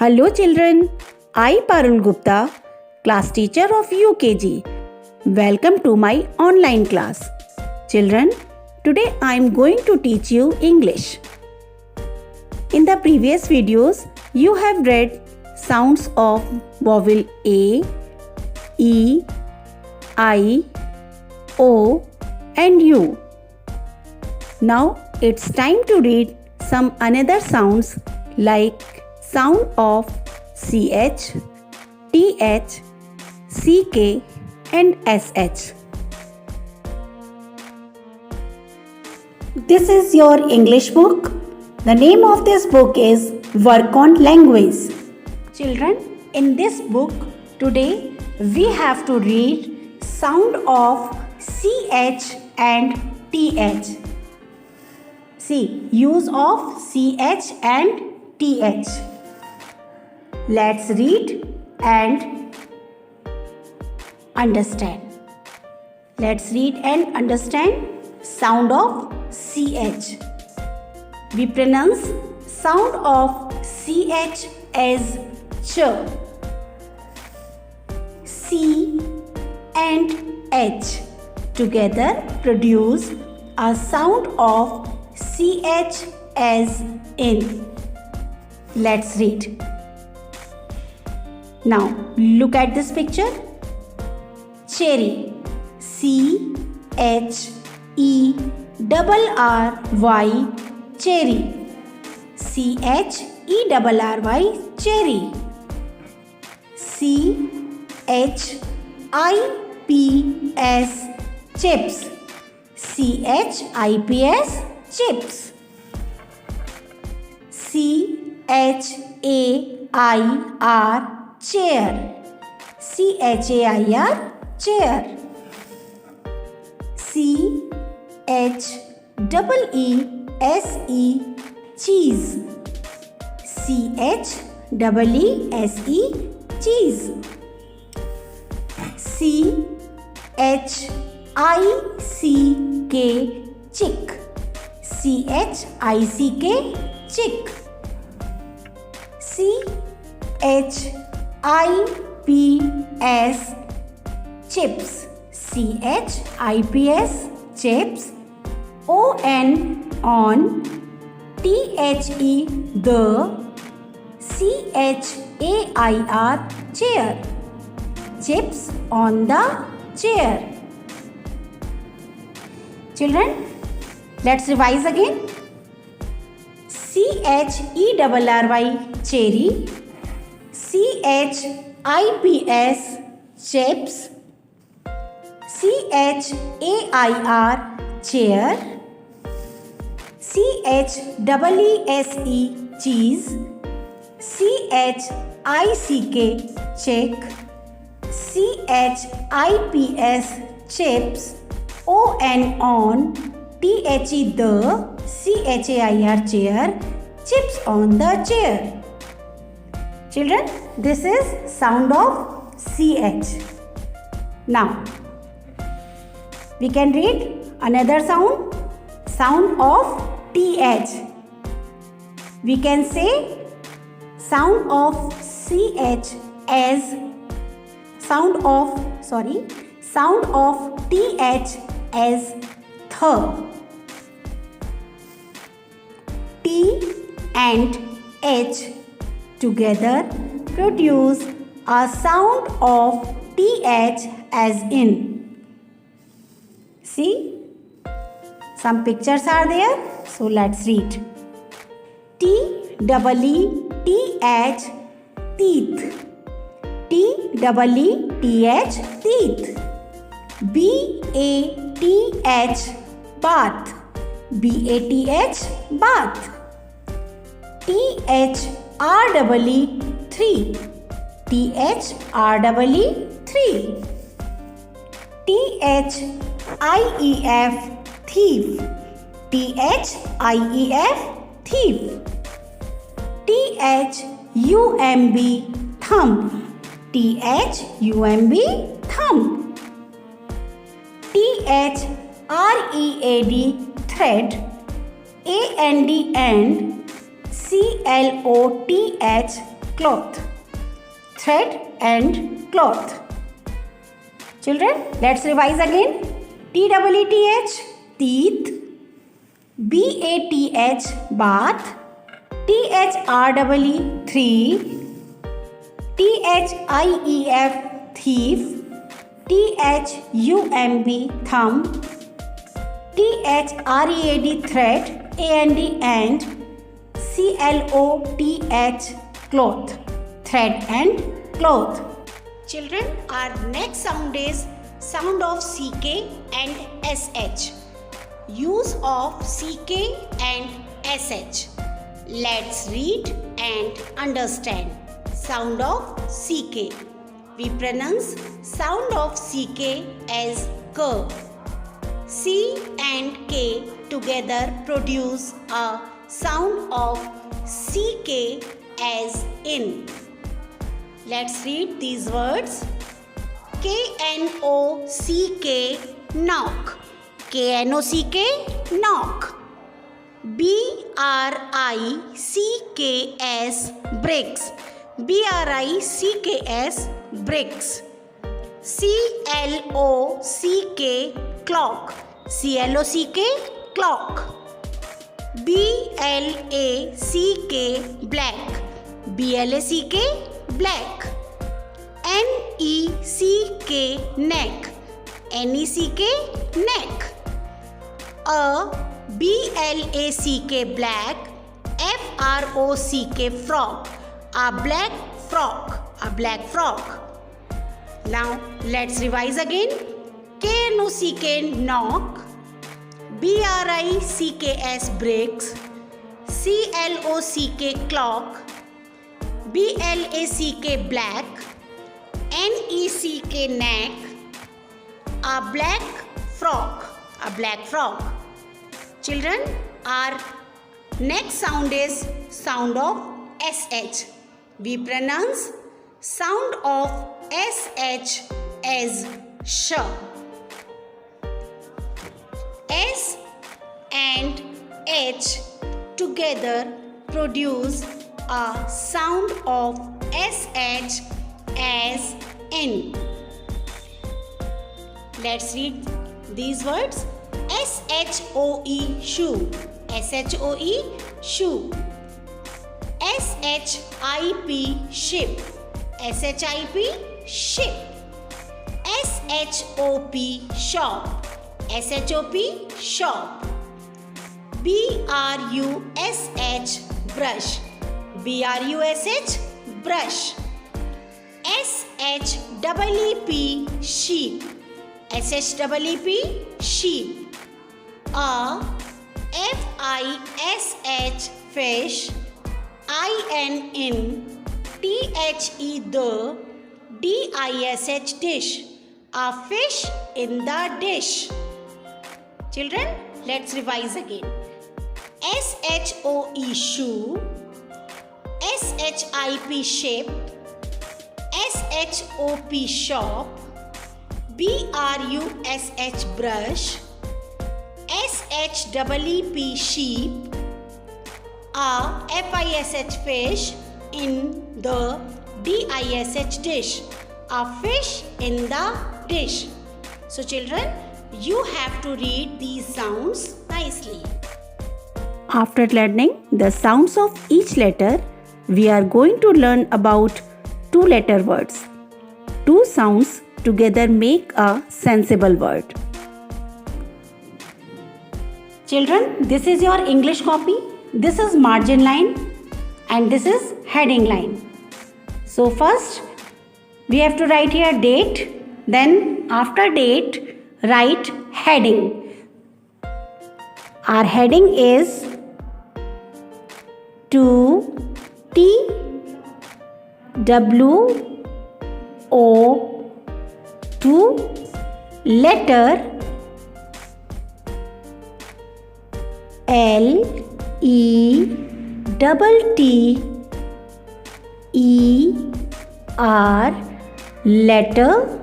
Hello children, I Parul Gupta, class teacher of UKG. Welcome to my online class. Children, today I am going to teach you English. In the previous videos, you have read sounds of vowel A, E, I, O and U. Now it's time to read some another sounds like sound of CH, TH, CK and SH. This is your English book. The name of this book is Work on Language. Children, in this book today we have to read sound of CH and TH. See, use of CH and TH. Let's read and understand. Let's read and understand sound of CH. We pronounce sound of CH as ch. C and H together produce a sound of CH as in. Let's read. Now look at this picture. Cherry. CHERRY. Cherry. CHERRY. Cherry. CHIPS. Chips. CHIPS. Chips. CHAIR. Chair. CHAIR. Chair. CHEESE. Cheese. CHEESE. Cheese. CHICK. Chick. CHICK. Chick. CHIPS. Chips. CHIPS. Chips. On. THE. The. CHAIR. Chair. Chips on the chair. Children, let's revise again. CHERRY. Cherry. CHIPS. Chips. CHAIR. Chair. CHEESE. Cheese. CHICK. Chick. CHIPS. Chips. On. THE. The. CHAIR. Chair. Chips on the chair. Children, this is sound of CH. Now, we can read another sound of TH. We can say sound of CH as sound of TH as th. T and H together produce a sound of TH as in. See, some pictures are there, so let's read. TEETH. Teeth. TEETH. Teeth. BATH. Bath. BATH. Bath. THREE. 3. THREE. 3. THIEF. Thief. THIEF. Thief. THUMB. Thumb. THUMB. Thumb. THREAD. Thread. AND. Cloth. cloth. Thread and cloth. Children, let's revise again. TEETH, teeth. BATH, bath. THREE, three. THIEF, thief. THUMB, thumb. THREAD, thread. and CLOTH, cloth. Thread and cloth. Children, our next sound is sound of CK and SH. Use of CK and SH. Let's read and understand. Sound of CK. We pronounce sound of CK as K. C and K together produce a sound of CK as in. Let's read these words. KNOCK, knock. KNOCK, knock. BRICKS, bricks. BRICKS, bricks. CLOCK, clock. CLOCK, clock. BLACK, black. BLACK, black. NECK, neck. NECK, neck. BLACK, black. FROCK, frog. A black frog. A black frog. Now let's revise again. KNOCK, knock. BRICKS, bricks. CLOCK, clock. BLACK, black. NECK, neck. A black frog. A black frog. Children, our next sound is sound of SH. We pronounce sound of SH as sh. S and H together produce a sound of SH as in. Let's read these words. SHOE, shoe. SHOE, shoe. SHIP, ship. SHIP, ship. SHOP, shop. SHOP, shop. BRUSH, brush. BRUSH, brush. SHEEP, sheep. SHEEP, sheep. FISH, fish. INN, THE, the. DISH, dish. A fish in the dish. Children, let's revise again. SHOE, shoe. SHIP, ship. SHOP, shop. BRUSH, brush. SHEEP, sheep. FISH, fish. In the DISH, dish. A fish in the dish. So children, you have to read these sounds nicely. After learning the sounds of each letter, we are going to learn about two-letter words. Two sounds together make a sensible word. Children, this is your English copy. This is margin line and this is heading line. So first, we have to write here date. Then after date, write heading. Our heading is to TWO, to letter LETTER, letter,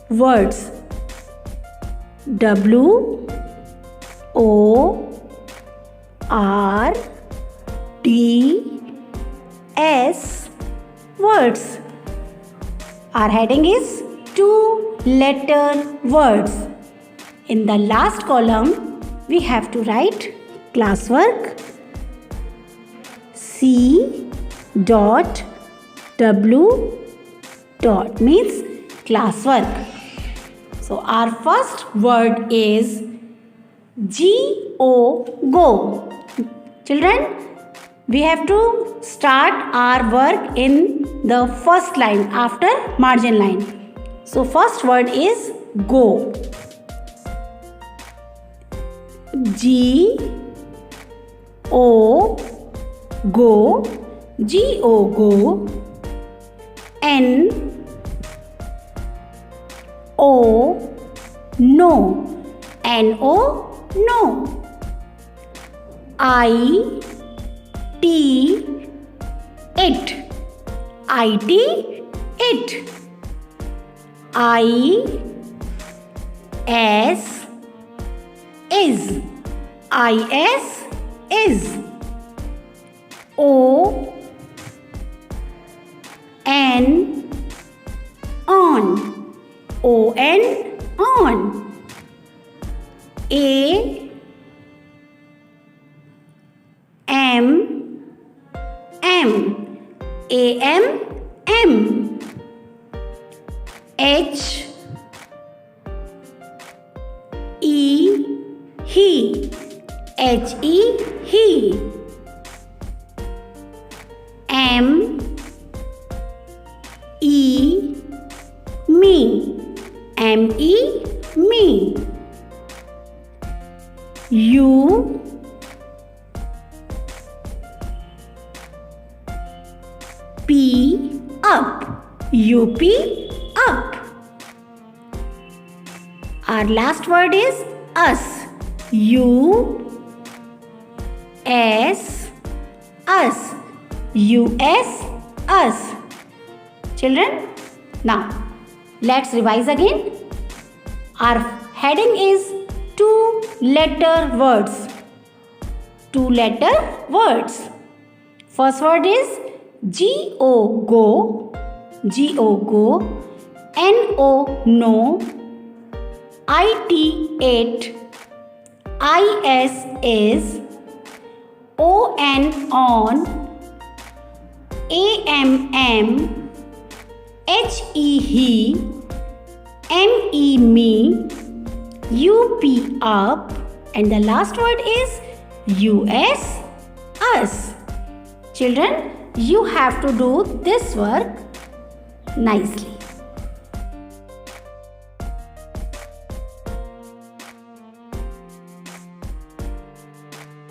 words WORD, words. Our heading is 2-letter words. In the last column, we have to write classwork C dot W dot means classwork. So our first word is G-O, go. Children, we have to start our work in the first line after margin line. So first word is go. G-O, go. G-O, go. N-O, no. N-O, no. I-T, it. I-T, it. I-S, is. I-S, is. O-N, on. O-N, on. A-M-M, A-M-M. H-E, he. H-E, he. M-E, me. M-E, me. U, P, up. U-P, up. Our last word is us. U-S, us. U-S, us. Children, now let's revise again. Our heading is 2-letter words. 2-letter words. First word is G-O, go. G-O, go. N-O, no. I-T, it. I-S, is. O-N, on. A-M-M. H-E, he. M-E, me. U-P, up. And the last word is U-S, us. Children, you have to do this work nicely.